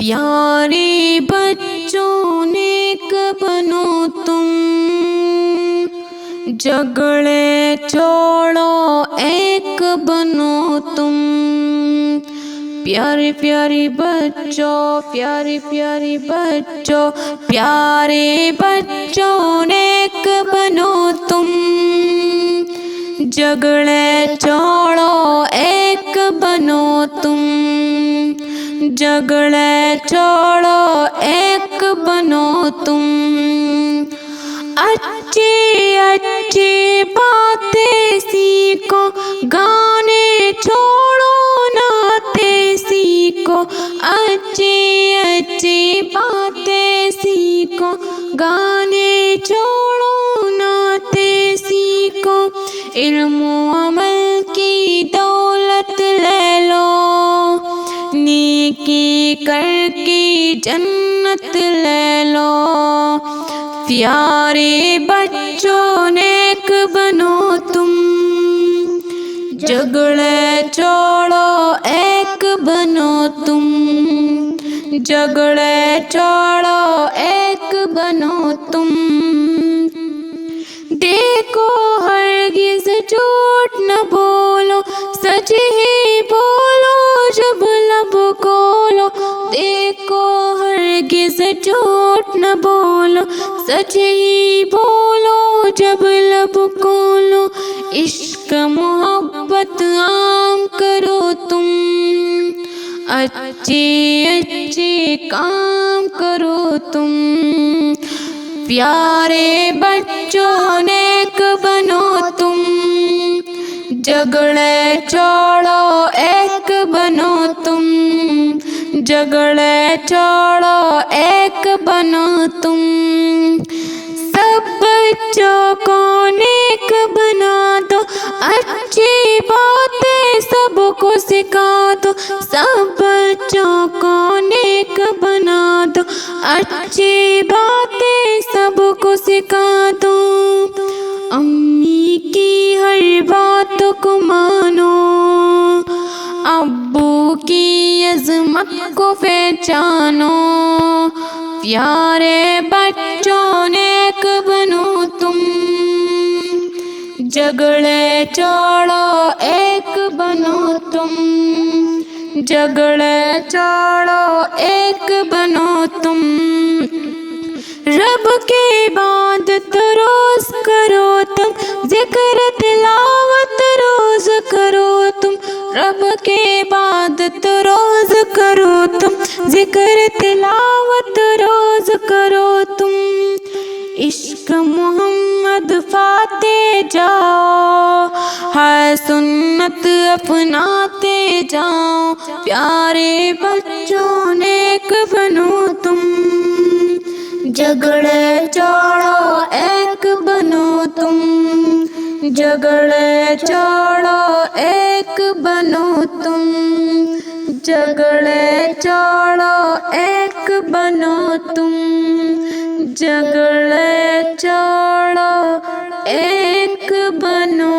پیارے بچوں نیک بنو تم، جھگڑے چھوڑو ایک بنو تم۔ پیارے پیارے بچوں، پیارے پیارے بچوں، پیارے بچوں نیک بنو تم، جھگڑے چھوڑو ایک بنو تم، جھگڑے چھوڑو ایک بنو تم۔ اچھی اچھی باتیں سیکھو، گانے چھوڑو نعتیں سیکھو، اچھی اچھی باتیں سیکھو، گانے چھوڑو نعتیں سیکھو، علم و عمل کی دولت لے لو، نیکی کر کے جنت لے لو۔ پیارے بچوں نیک بنو تم، جھگڑے چھوڑو ایک بنو تم، جھگڑے چھوڑو ایک بنو تم۔ دیکھو ہرگز جھوٹ نہ بولو، سچ ہی بولو جب لب کھولو، دیکھو ہرگز جھوٹ نہ بولو، سچ ہی بولو جب لب کھولو، عشق محبت عام کرو تم، اچھے اچھے کام کرو تم۔ پیارے بچوں نیک بنو تم، جھگڑے چھوڑو ایک بنو تم، جھگڑے چھوڑو ایک بنو تم۔ سب بچوں کو نیک بنا دو، اچھی باتیں سب کو سکھا دو، سب بچوں کو نیک بنا دو، اچھی باتیں سب کو سکھا دو۔ امی کی ہر بات کو مانو، ابو کی عظمت کو پہچانو، پیارے بچوں نیک بنو تم، جھگڑے چھوڑو ایک بنو تم، جھگڑے چھوڑو ایک بنو تم۔ رب کی عبادت روز کرو تم، ذکر تلاوت روز کرو تم، رب کی عبادت روز کرو تم، ذکر تلاوت روز کرو تم، عشق محمد پاتے جاؤ، ہر سنت اپناتے جاؤ۔ پیارے بچوں نیک بنو تم، جھگڑے چھوڑو ایک بنو تم، جھگڑے چھوڑو ایک بنو تم، جھگڑے چھوڑو ایک بنو تم، جھگڑے چھوڑو ایک بنو